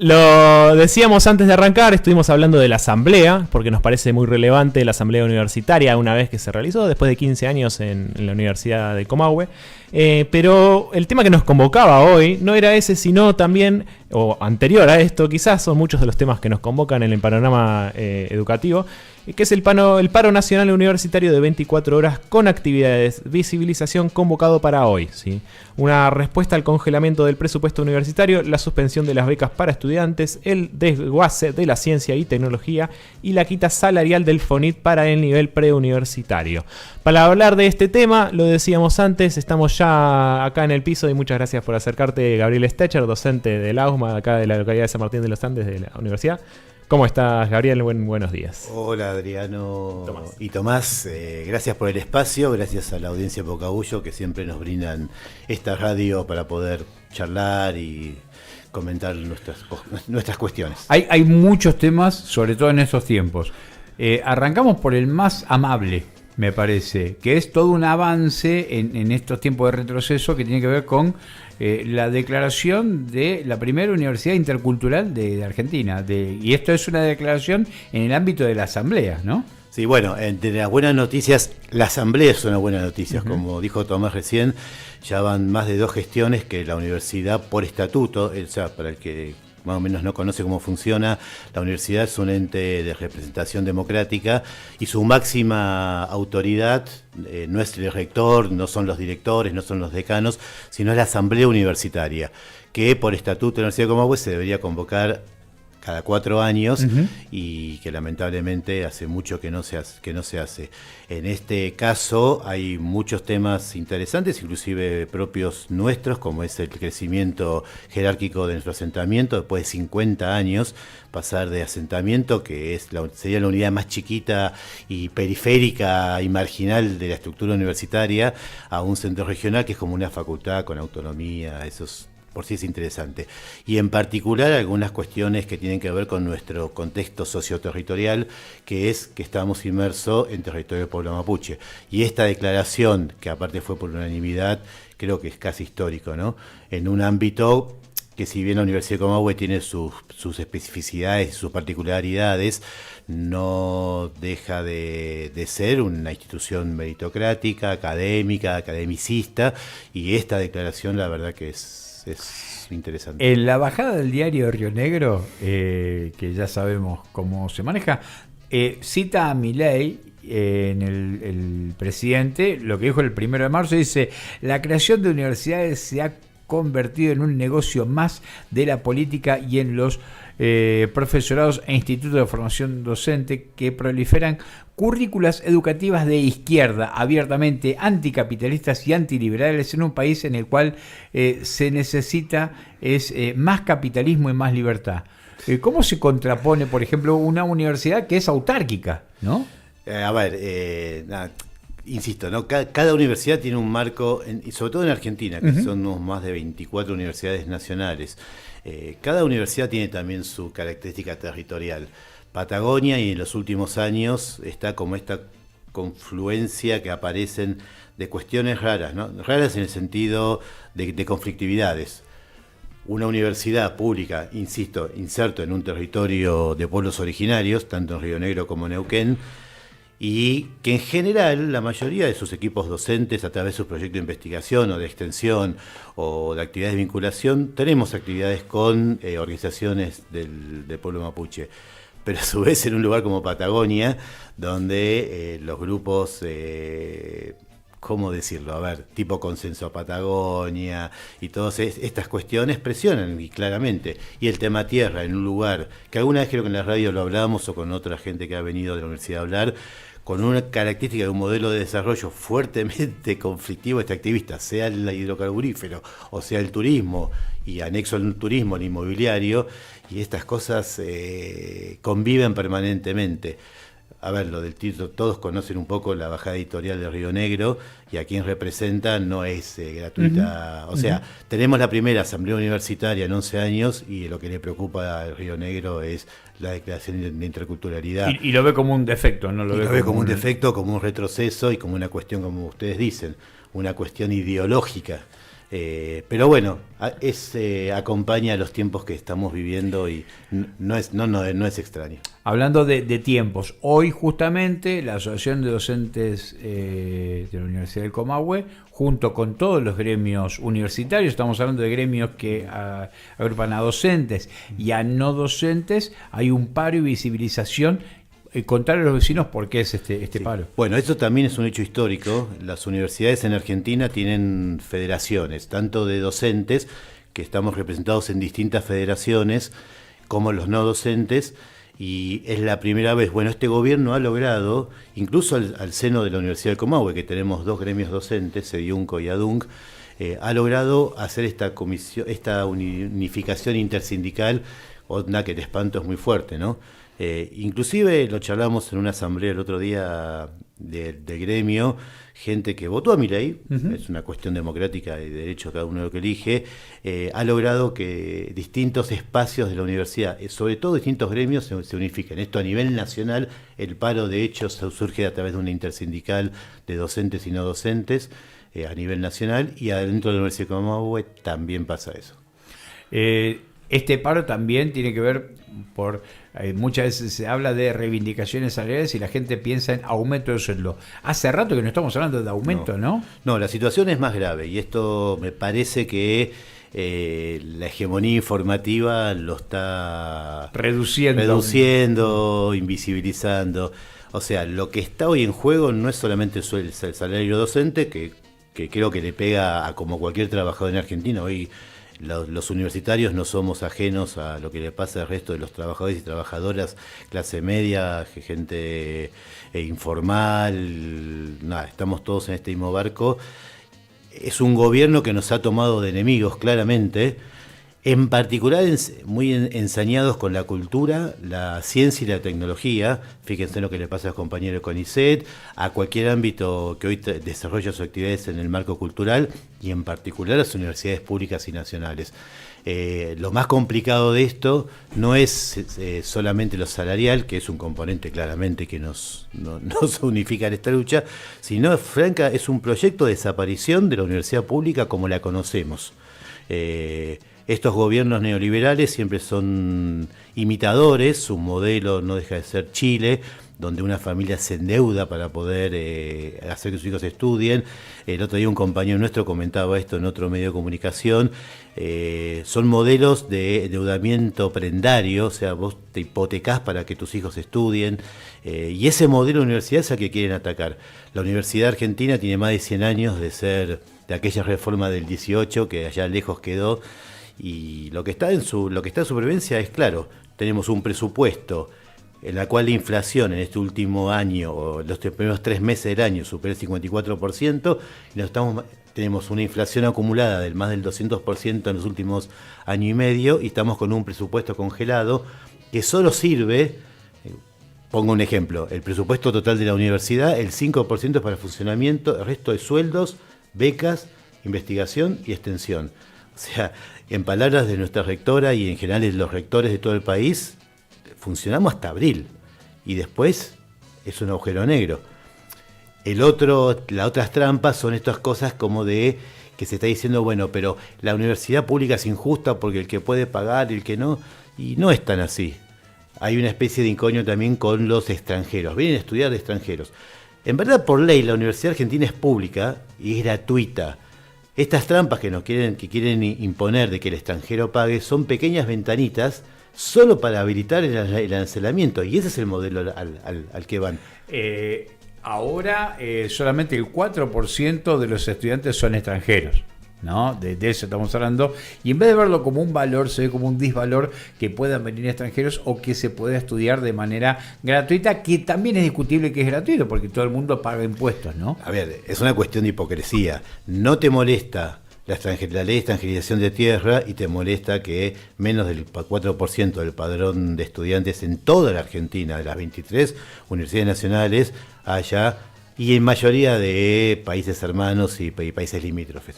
Lo decíamos antes de arrancar, estuvimos hablando de la asamblea, porque nos parece muy relevante la asamblea universitaria una vez que se realizó, después de 15 años en la Universidad de Comahue. Pero el tema que nos convocaba hoy no era ese, sino también, o anterior a esto, quizás son muchos de los temas que nos convocan en el panorama educativo, que es el paro nacional universitario de 24 horas con actividades, visibilización convocado para hoy, ¿sí? Una respuesta al congelamiento del presupuesto universitario, la suspensión de las becas para estudiantes, el desguace de la ciencia y tecnología y la quita salarial del FONIT para el nivel preuniversitario. Para hablar de este tema, lo decíamos antes, estamos ya acá en el piso y muchas gracias por acercarte, Gabriel Stecher, docente del AUSMA, acá de la localidad de San Martín de los Andes de la universidad. ¿Cómo estás, Gabriel? Buenos días. Hola, Adriano y Tomás. Gracias por el espacio, gracias a la audiencia Pocahullo que siempre nos brindan esta radio para poder charlar y comentar nuestras cuestiones. Hay muchos temas, sobre todo en estos tiempos. Arrancamos por el más amable, me parece, que es todo un avance en estos tiempos de retroceso que tiene que ver con la declaración de la primera universidad intercultural de Argentina. Y esto es una declaración en el ámbito de la asamblea, ¿no? Sí, bueno, entre las buenas noticias, la asamblea es una buena noticia. Como dijo Tomás recién, ya van más de 2 gestiones que la universidad por estatuto, o sea, para el que más o menos no conoce cómo funciona, la universidad es un ente de representación democrática y su máxima autoridad no es el rector, no son los directores, no son los decanos, sino es la asamblea universitaria, que por estatuto de la Universidad de Comahue se debería convocar cada 4 años y que lamentablemente hace mucho que no se hace. En este caso hay muchos temas interesantes, inclusive propios nuestros, como es el crecimiento jerárquico de nuestro asentamiento. Después de 50 años, pasar de asentamiento, que sería la unidad más chiquita y periférica y marginal de la estructura universitaria, a un centro regional que es como una facultad con autonomía. Esos por sí es interesante. Y en particular algunas cuestiones que tienen que ver con nuestro contexto socioterritorial, que es que estamos inmersos en territorio del pueblo mapuche. Y esta declaración, que aparte fue por unanimidad, creo que es casi histórico, ¿no? En un ámbito que, si bien la Universidad de Comahue tiene sus especificidades y sus particularidades, no deja de ser una institución meritocrática, académica, academicista, y esta declaración la verdad que es interesante. En la bajada del diario de Río Negro, que ya sabemos cómo se maneja, cita a Milei, en el presidente, lo que dijo el 1 de marzo, dice: la creación de universidades se ha convertido en un negocio más de la política y en los profesorados e institutos de formación docente que proliferan currículas educativas de izquierda, abiertamente anticapitalistas y antiliberales, en un país en el cual se necesita más capitalismo y más libertad. ¿Cómo se contrapone, por ejemplo, una universidad que es autárquica, ¿no? Insisto, ¿no? Cada universidad tiene un marco, y sobre todo en Argentina, que somos más de 24 universidades nacionales. Cada universidad tiene también su característica territorial. Patagonia, y en los últimos años está como esta confluencia que aparecen de cuestiones raras, ¿no? Raras en el sentido de conflictividades. Una universidad pública, insisto, inserto en un territorio de pueblos originarios, tanto en Río Negro como en Neuquén, y que en general la mayoría de sus equipos docentes, a través de sus proyectos de investigación o de extensión o de actividades de vinculación, tenemos actividades con organizaciones del pueblo mapuche. Pero a su vez en un lugar como Patagonia, donde los grupos, ¿cómo decirlo? A ver, tipo Consenso Patagonia y todas estas cuestiones presionan y claramente. Y el tema tierra en un lugar, que alguna vez creo que en la radio lo hablamos o con otra gente que ha venido de la universidad a hablar, con una característica de un modelo de desarrollo fuertemente conflictivo, extractivista, sea el hidrocarburífero o sea el turismo, y anexo al turismo, el inmobiliario, y estas cosas conviven permanentemente. A ver, lo del título, todos conocen un poco la bajada editorial de Río Negro, y a quien representa no es gratuita. O sea, tenemos la primera asamblea universitaria en 11 años, y lo que le preocupa a Río Negro es la declaración de interculturalidad. Y lo ve como un defecto, ¿no? Lo ve como un defecto, como un retroceso y como una cuestión, como ustedes dicen, una cuestión ideológica. Pero bueno, acompaña a los tiempos que estamos viviendo y no es extraño. Hablando de tiempos, hoy justamente la Asociación de Docentes de la Universidad del Comahue, junto con todos los gremios universitarios, estamos hablando de gremios que agrupan a docentes y a no docentes, hay un paro y visibilización. Contar a los vecinos por qué es este paro. Bueno, esto también es un hecho histórico. Las universidades en Argentina tienen federaciones, tanto de docentes, que estamos representados en distintas federaciones, como los no docentes, y es la primera vez. Bueno, este gobierno ha logrado, incluso al seno de la Universidad del Comahue, que tenemos dos gremios docentes, CEDIUNCO y ADUNC, ha logrado hacer esta unificación intersindical, onda que el espanto es muy fuerte, ¿no? Inclusive lo charlamos en una asamblea el otro día del gremio, gente que votó a Milei, es una cuestión democrática y de derecho cada uno lo que elige, ha logrado que distintos espacios de la universidad, sobre todo distintos gremios, se unifiquen. Esto a nivel nacional, el paro de hecho surge a través de una intersindical de docentes y no docentes a nivel nacional, y adentro de la Universidad de Comahue también pasa eso. Este paro también tiene que ver muchas veces se habla de reivindicaciones salariales y la gente piensa en aumento de sueldo. Hace rato que no estamos hablando de aumento, ¿no? No, la situación es más grave y esto me parece que la hegemonía informativa lo está reduciendo, invisibilizando. O sea, lo que está hoy en juego no es solamente el salario docente, que creo que le pega a como cualquier trabajador en Argentina. Hoy los universitarios no somos ajenos a lo que le pasa al resto de los trabajadores y trabajadoras, clase media, gente informal, nada, estamos todos en este mismo barco. Es un gobierno que nos ha tomado de enemigos claramente, en particular muy ensañados con la cultura, la ciencia y la tecnología. Fíjense lo que le pasa a los compañeros de CONICET, a cualquier ámbito que hoy desarrolla sus actividades en el marco cultural y en particular a las universidades públicas y nacionales. Lo más complicado de esto no es solamente lo salarial, que es un componente claramente que nos unifica en esta lucha, sino, Franca, es un proyecto de desaparición de la universidad pública como la conocemos. Estos gobiernos neoliberales siempre son imitadores, su modelo no deja de ser Chile, donde una familia se endeuda para poder hacer que sus hijos estudien. El otro día un compañero nuestro comentaba esto en otro medio de comunicación. Son modelos de endeudamiento prendario, o sea, vos te hipotecás para que tus hijos estudien, y ese modelo de universidad es el que quieren atacar. La Universidad Argentina tiene más de 100 años de ser de aquella reforma del 18 que allá lejos quedó. Y lo que está en supervivencia es claro, tenemos un presupuesto en el cual la inflación en este último año, o los primeros 3 meses del año, supera el 54%, y tenemos una inflación acumulada del más del 200% en los últimos año y medio, y estamos con un presupuesto congelado que solo sirve, pongo un ejemplo, el presupuesto total de la universidad, el 5% es para funcionamiento, el resto es sueldos, becas, investigación y extensión. O sea, en palabras de nuestra rectora y en general de los rectores de todo el país, funcionamos hasta abril y después es un agujero negro. Las otras trampas son estas cosas como de que se está diciendo, bueno, pero la universidad pública es injusta porque el que puede pagar y el que no, y no es tan así. Hay una especie de inconio también con los extranjeros, vienen a estudiar de extranjeros. En verdad, por ley, la Universidad Argentina es pública y es gratuita. Estas trampas que quieren imponer de que el extranjero pague son pequeñas ventanitas solo para habilitar el arancelamiento, y ese es el modelo al que van. Ahora solamente el 4% de los estudiantes son extranjeros, ¿no? De eso estamos hablando, y en vez de verlo como un valor, se ve como un disvalor que puedan venir extranjeros o que se pueda estudiar de manera gratuita, que también es discutible que es gratuito porque todo el mundo paga impuestos, ¿no? A ver, es una cuestión de hipocresía. No te molesta la ley de extranjerización de tierra y te molesta que menos del 4% del padrón de estudiantes en toda la Argentina, de las 23 universidades nacionales, haya, y en mayoría de países hermanos y países limítrofes.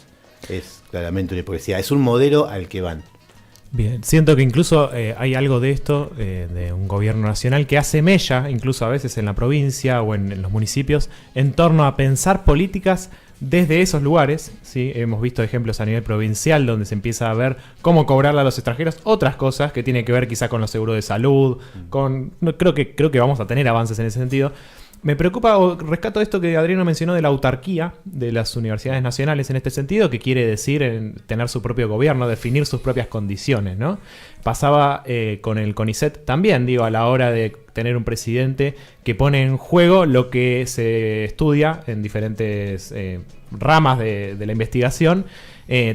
Es claramente una hipocresía. Es un modelo al que van. Bien, siento que incluso hay algo de esto, de un gobierno nacional que hace mella, incluso a veces en la provincia o en los municipios, en torno a pensar políticas desde esos lugares. ¿Sí? Hemos visto ejemplos a nivel provincial donde se empieza a ver cómo cobrarle a los extranjeros otras cosas que tienen que ver quizá con los seguros de salud, creo que vamos a tener avances en ese sentido. Me preocupa, o rescato esto que Adriano mencionó de la autarquía de las universidades nacionales en este sentido, que quiere decir tener su propio gobierno, definir sus propias condiciones, ¿no? Pasaba con el CONICET también, digo, a la hora de tener un presidente que pone en juego lo que se estudia en diferentes ramas de la investigación,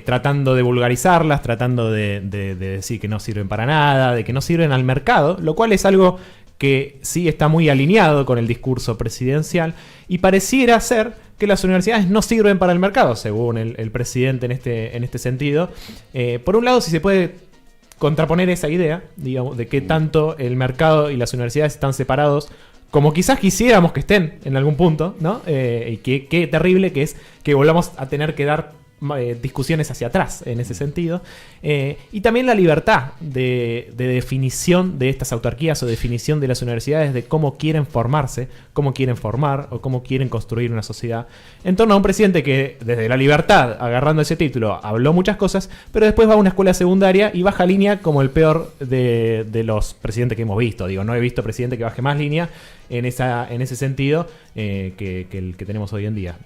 tratando de vulgarizarlas, tratando de decir que no sirven para nada, de que no sirven al mercado, lo cual es algo que sí está muy alineado con el discurso presidencial y pareciera ser que las universidades no sirven para el mercado, según el presidente en este sentido. Por un lado, si se puede contraponer esa idea, digamos, de que tanto el mercado y las universidades están separados como quizás quisiéramos que estén en algún punto, ¿no? Y qué terrible que es que volvamos a tener que dar discusiones hacia atrás en ese sentido, y también la libertad de definición de estas autarquías o definición de las universidades de cómo quieren formarse, cómo quieren formar o cómo quieren construir una sociedad en torno a un presidente que desde la libertad, agarrando ese título, habló muchas cosas, pero después va a una escuela secundaria y baja línea como el peor de los presidentes que hemos visto. Digo, no he visto presidente que baje más línea en ese sentido que el que tenemos hoy en día.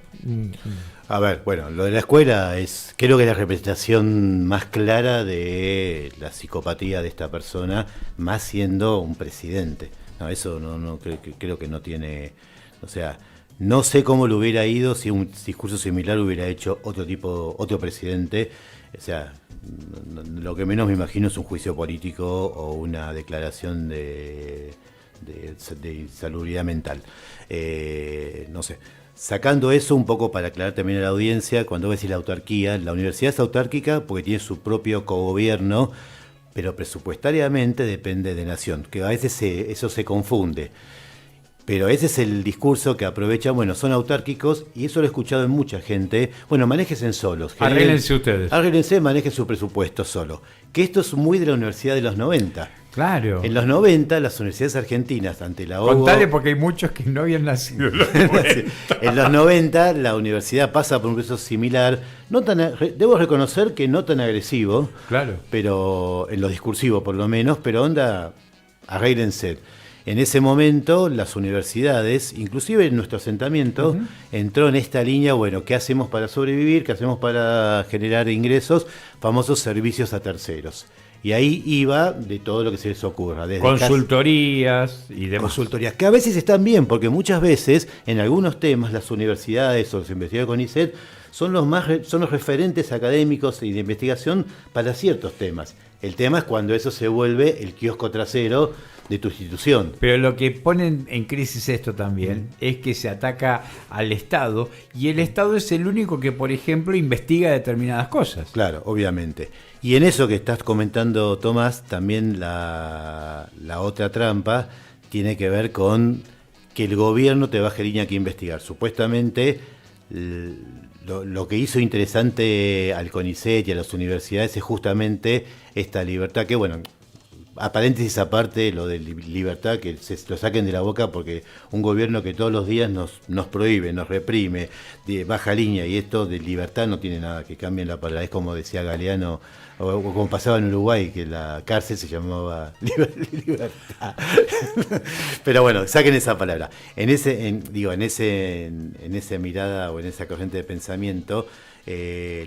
A ver, bueno, lo de la escuela creo que es la representación más clara de la psicopatía de esta persona, más siendo un presidente. No, eso creo que no tiene, o sea, no sé cómo le hubiera ido si un discurso similar hubiera hecho otro presidente. O sea, lo que menos me imagino es un juicio político o una declaración de insalubridad mental. No sé. Sacando eso un poco para aclarar también a la audiencia, cuando ves la autarquía, la universidad es autárquica porque tiene su propio cogobierno, pero presupuestariamente depende de nación, que a veces eso se confunde. Pero ese es el discurso que aprovechan, bueno, son autárquicos, y eso lo he escuchado en mucha gente. Bueno, manéjense solos. Arréglense ustedes. Arréglense, manejen su presupuesto solo. Que esto es muy de la universidad de los 90. Claro. En los 90, las universidades argentinas, ante la OGO... Contale porque hay muchos que no habían nacido en los 90. En los 90, la universidad pasa por un proceso similar, debo reconocer que no tan agresivo, claro, pero en lo discursivo por lo menos, pero arréglense. En ese momento, las universidades, inclusive en nuestro asentamiento, entró en esta línea, bueno, ¿qué hacemos para sobrevivir? ¿Qué hacemos para generar ingresos? Famosos servicios a terceros. Y ahí iba de todo lo que se les ocurra. Desde consultorías y demás. Consultorías, que a veces están bien, porque muchas veces, en algunos temas, las universidades o los investigadores con CONICET son los referentes académicos y de investigación para ciertos temas. El tema es cuando eso se vuelve el kiosco trasero de tu institución. Pero lo que pone en crisis esto también es que se ataca al Estado, y el Estado es el único que, por ejemplo, investiga determinadas cosas. Claro, obviamente. Y en eso que estás comentando, Tomás, también la otra trampa tiene que ver con que el gobierno te baje línea que investigar. Supuestamente lo que hizo interesante al CONICET y a las universidades es justamente esta libertad que, bueno, a paréntesis aparte, lo de libertad, que se lo saquen de la boca, porque un gobierno que todos los días nos prohíbe, nos reprime, baja línea, y esto de libertad no tiene nada, que cambien la palabra. Es como decía Galeano, o como pasaba en Uruguay, que la cárcel se llamaba libertad. Pero bueno, saquen esa palabra. En esa mirada o en esa corriente de pensamiento,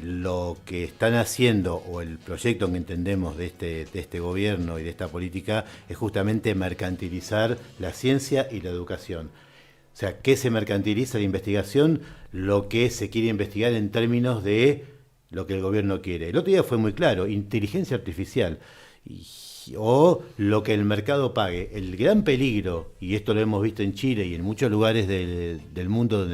lo que están haciendo, o el proyecto que entendemos de este gobierno y de esta política, es justamente mercantilizar la ciencia y la educación. O sea, ¿qué se mercantiliza? La investigación, lo que se quiere investigar en términos de lo que el gobierno quiere. El otro día fue muy claro: inteligencia artificial o lo que el mercado pague. El gran peligro, y esto lo hemos visto en Chile y en muchos lugares del mundo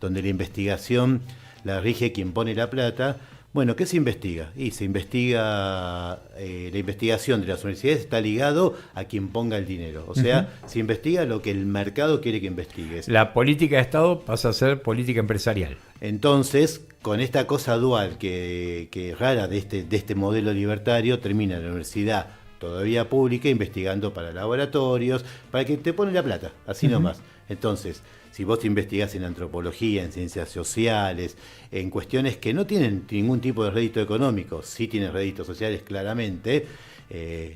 donde la investigación la rige quien pone la plata, Bueno, ¿qué se investiga? Y se investiga, la investigación de las universidades está ligado a quien ponga el dinero. O sea, se investiga lo que el mercado quiere que investigues. La política de Estado pasa a ser política empresarial. Entonces, con esta cosa dual que es rara de este modelo libertario, termina la universidad todavía pública investigando para laboratorios, para que te ponen la plata, así nomás. Entonces, si vos te investigás en antropología, en ciencias sociales, en cuestiones que no tienen ningún tipo de rédito económico, sí tienen réditos sociales claramente,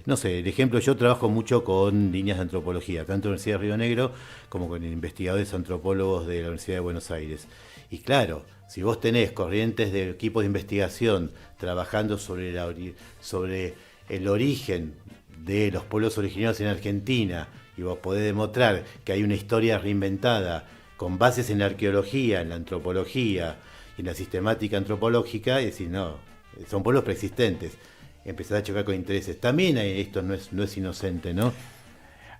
no sé, el ejemplo, yo trabajo mucho con líneas de antropología, tanto en la Universidad de Río Negro como con investigadores antropólogos de la Universidad de Buenos Aires. Y claro, si vos tenés corrientes de equipos de investigación trabajando sobre el origen de los pueblos originarios en Argentina, y vos podés demostrar que hay una historia reinventada con bases en la arqueología, en la antropología y en la sistemática antropológica, y decís, no, son pueblos preexistentes. Empezás a chocar con intereses. También esto no es inocente, ¿no?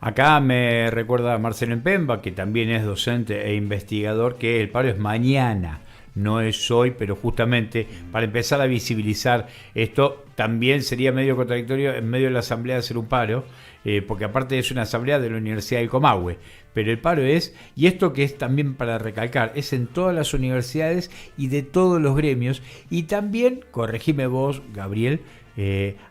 Acá me recuerda a Marcelo Empemba, que también es docente e investigador, que el paro es mañana, no es hoy, pero justamente para empezar a visibilizar esto, también sería medio contradictorio en medio de la asamblea hacer un paro, porque aparte es una asamblea de la Universidad del Comahue, pero el paro es, y esto que es también para recalcar, es en todas las universidades y de todos los gremios, y también, corregime vos, Gabriel,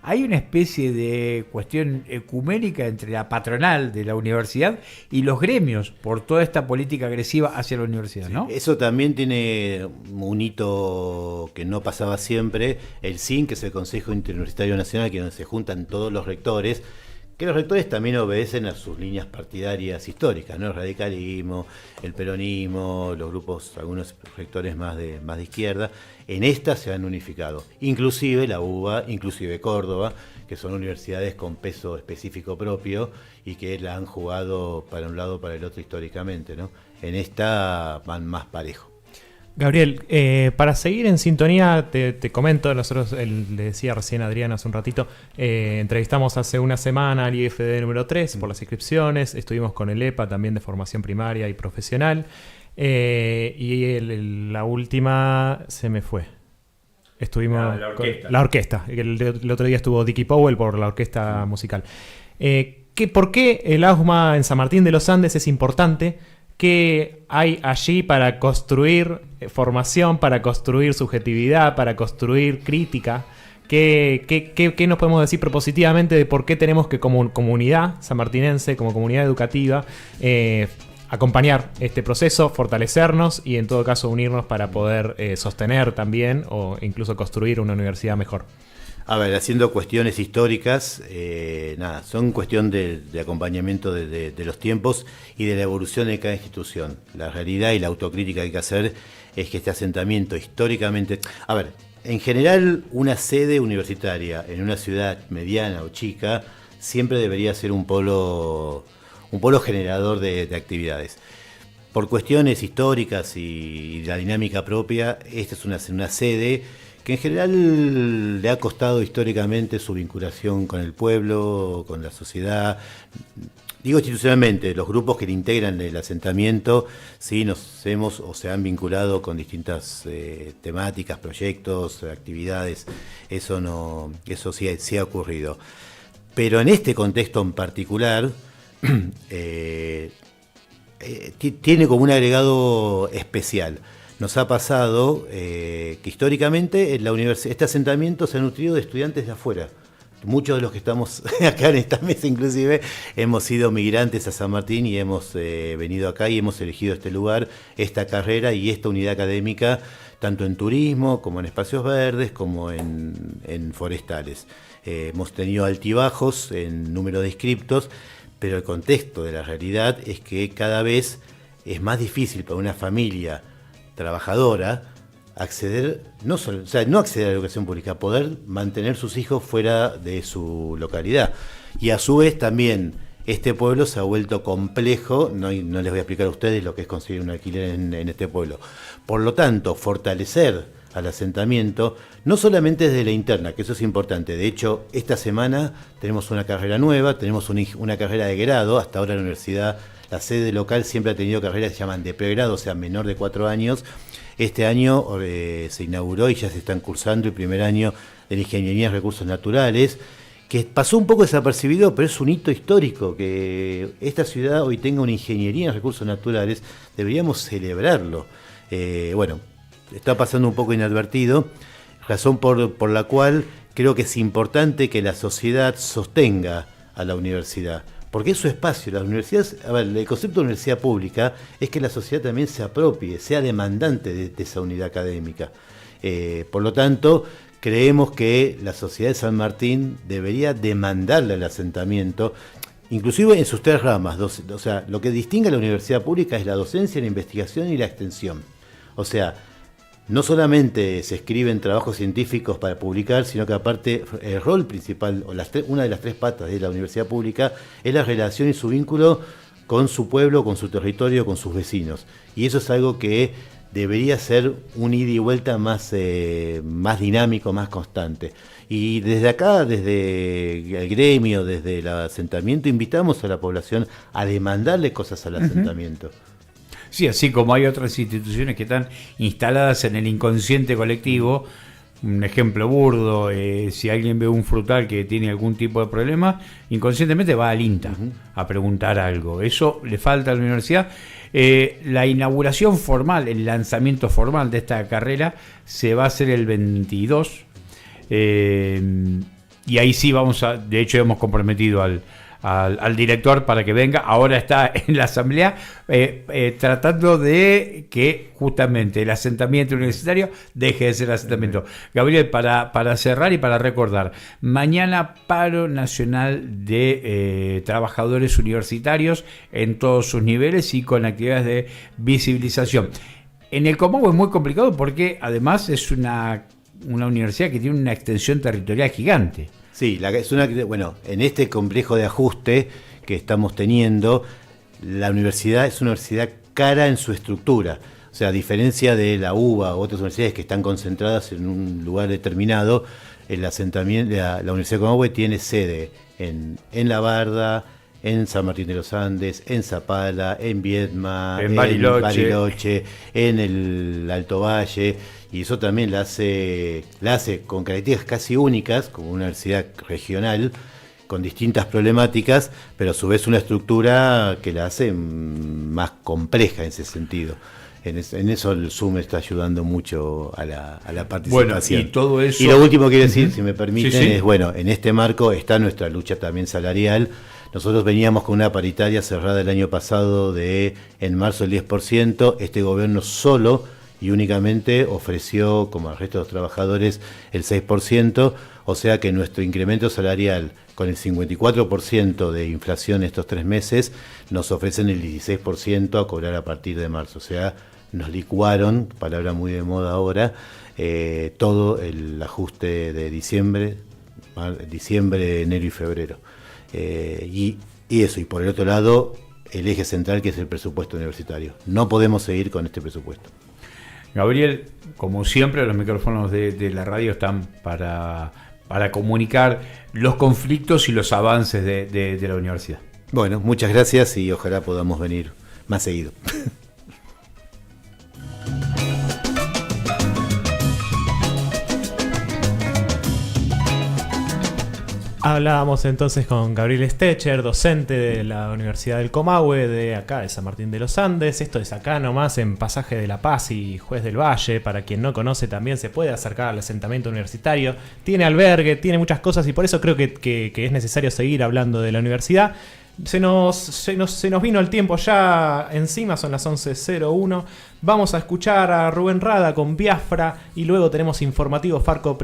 hay una especie de cuestión ecuménica entre la patronal de la universidad y los gremios por toda esta política agresiva hacia la universidad, ¿no? Sí, eso también tiene un hito que no pasaba siempre, el CIN, que es el Consejo Interuniversitario Nacional, que es donde se juntan todos los rectores, que los rectores también obedecen a sus líneas partidarias históricas, ¿no? El radicalismo, el peronismo, los grupos, algunos rectores más de izquierda. En estas se han unificado, inclusive la UBA, inclusive Córdoba, que son universidades con peso específico propio y que la han jugado para un lado o para el otro históricamente, ¿no? En esta van más parejo. Gabriel, para seguir en sintonía, te comento, nosotros, le decía recién a Adrián hace un ratito, entrevistamos hace una semana al IFD número 3 por las inscripciones, estuvimos con el EPA también de formación primaria y profesional, y la última se me fue. Estuvimos con la orquesta. El otro día estuvo Dicky Powell por la orquesta musical. ¿Por qué el AUSMA en San Martín de los Andes es importante? ¿Qué hay allí para construir formación, para construir subjetividad, para construir crítica? ¿Qué nos podemos decir propositivamente de por qué tenemos que, como comunidad sanmartinense, como comunidad educativa, acompañar este proceso, fortalecernos y en todo caso unirnos para poder sostener también o incluso construir una universidad mejor? A ver, haciendo cuestiones históricas, son cuestión de acompañamiento de los tiempos y de la evolución de cada institución. La realidad y la autocrítica que hay que hacer es que este asentamiento históricamente... A ver, en general una sede universitaria en una ciudad mediana o chica siempre debería ser un polo generador de actividades. Por cuestiones históricas y la dinámica propia, esta es una sede que en general le ha costado históricamente su vinculación con el pueblo, con la sociedad. Digo institucionalmente, los grupos que le integran el asentamiento, sí nos hemos o se han vinculado con distintas temáticas, proyectos, actividades, eso sí ha ocurrido. Pero en este contexto en particular, tiene como un agregado especial. Nos ha pasado que históricamente este asentamiento se ha nutrido de estudiantes de afuera. Muchos de los que estamos acá en esta mesa inclusive hemos sido migrantes a San Martín y hemos venido acá y hemos elegido este lugar, esta carrera y esta unidad académica, tanto en turismo como en espacios verdes como en forestales. Hemos tenido altibajos en número de inscriptos, pero el contexto de la realidad es que cada vez es más difícil para una familia trabajadora acceder, no acceder a la educación pública, poder mantener sus hijos fuera de su localidad. Y a su vez también este pueblo se ha vuelto complejo, no les voy a explicar a ustedes lo que es conseguir un alquiler en este pueblo. Por lo tanto, fortalecer al asentamiento, no solamente desde la interna, que eso es importante. De hecho, esta semana tenemos una carrera nueva, tenemos una carrera de grado. Hasta ahora la universidad, la sede local siempre ha tenido carreras que se llaman de pregrado, o sea, menor de 4 años. Este año se inauguró y ya se están cursando el primer año de la Ingeniería en Recursos Naturales, que pasó un poco desapercibido, pero es un hito histórico que esta ciudad hoy tenga una ingeniería en recursos naturales. Deberíamos celebrarlo. Bueno, está pasando un poco inadvertido, razón por la cual creo que es importante que la sociedad sostenga a la universidad, porque es su espacio. Las universidades, a ver, el concepto de universidad pública es que la sociedad también se apropie, sea demandante de esa unidad académica. Por lo tanto, creemos que la sociedad de San Martín debería demandarle al asentamiento, inclusive en sus tres ramas. O sea, lo que distingue a la universidad pública es la docencia, la investigación y la extensión. O sea, no solamente se escriben trabajos científicos para publicar, sino que aparte el rol principal, o una de las tres patas de la universidad pública, es la relación y su vínculo con su pueblo, con su territorio, con sus vecinos. Y eso es algo que debería ser un ida y vuelta más dinámico, más constante. Y desde acá, desde el gremio, desde el asentamiento, invitamos a la población a demandarle cosas al asentamiento. Sí, así como hay otras instituciones que están instaladas en el inconsciente colectivo. Un ejemplo burdo, si alguien ve un frutal que tiene algún tipo de problema, inconscientemente va al INTA a preguntar algo. Eso le falta a la universidad. La inauguración formal, el lanzamiento formal de esta carrera se va a hacer el 22. Y ahí sí de hecho hemos comprometido al director para que venga. Ahora está en la asamblea tratando de que justamente el asentamiento universitario deje de ser asentamiento. Gabriel, para cerrar y para recordar, mañana paro nacional de trabajadores universitarios en todos sus niveles y con actividades de visibilización. En el Comahue es muy complicado porque además es una universidad que tiene una extensión territorial gigante. Sí, bueno, en este complejo de ajuste que estamos teniendo, la universidad es una universidad cara en su estructura. O sea, a diferencia de la UBA u otras universidades que están concentradas en un lugar determinado, el asentamiento, la Universidad de Comahue tiene sede en La Barda, en San Martín de los Andes, en Zapala, en Viedma, en Bariloche, en el Alto Valle. Y eso también la hace con características casi únicas, como una universidad regional, con distintas problemáticas, pero a su vez una estructura que la hace más compleja en ese sentido. En eso el Zoom está ayudando mucho a la participación. Bueno, y todo eso... Y lo último que quiero decir, si me permiten, es, bueno, en este marco está nuestra lucha también salarial. Nosotros veníamos con una paritaria cerrada el año pasado en marzo el 10%, este gobierno solo y únicamente ofreció, como al resto de los trabajadores, el 6%, o sea que nuestro incremento salarial, con el 54% de inflación estos 3 meses, nos ofrecen el 16% a cobrar a partir de marzo. O sea, nos licuaron, palabra muy de moda ahora, todo el ajuste de diciembre, enero y febrero. Y eso, y por el otro lado, el eje central que es el presupuesto universitario. No podemos seguir con este presupuesto. Gabriel, como siempre, los micrófonos de la radio están para comunicar los conflictos y los avances de la universidad. Bueno, muchas gracias y ojalá podamos venir más seguido. Hablábamos entonces con Gabriel Stecher, docente de la Universidad del Comahue, de acá de San Martín de los Andes. Esto es acá nomás en Pasaje de la Paz y Juez del Valle. Para quien no conoce, también se puede acercar al asentamiento universitario. Tiene albergue, tiene muchas cosas y por eso creo que es necesario seguir hablando de la universidad. Se nos vino el tiempo ya encima, son las 11:01. Vamos a escuchar a Rubén Rada con Biafra y luego tenemos informativo Farco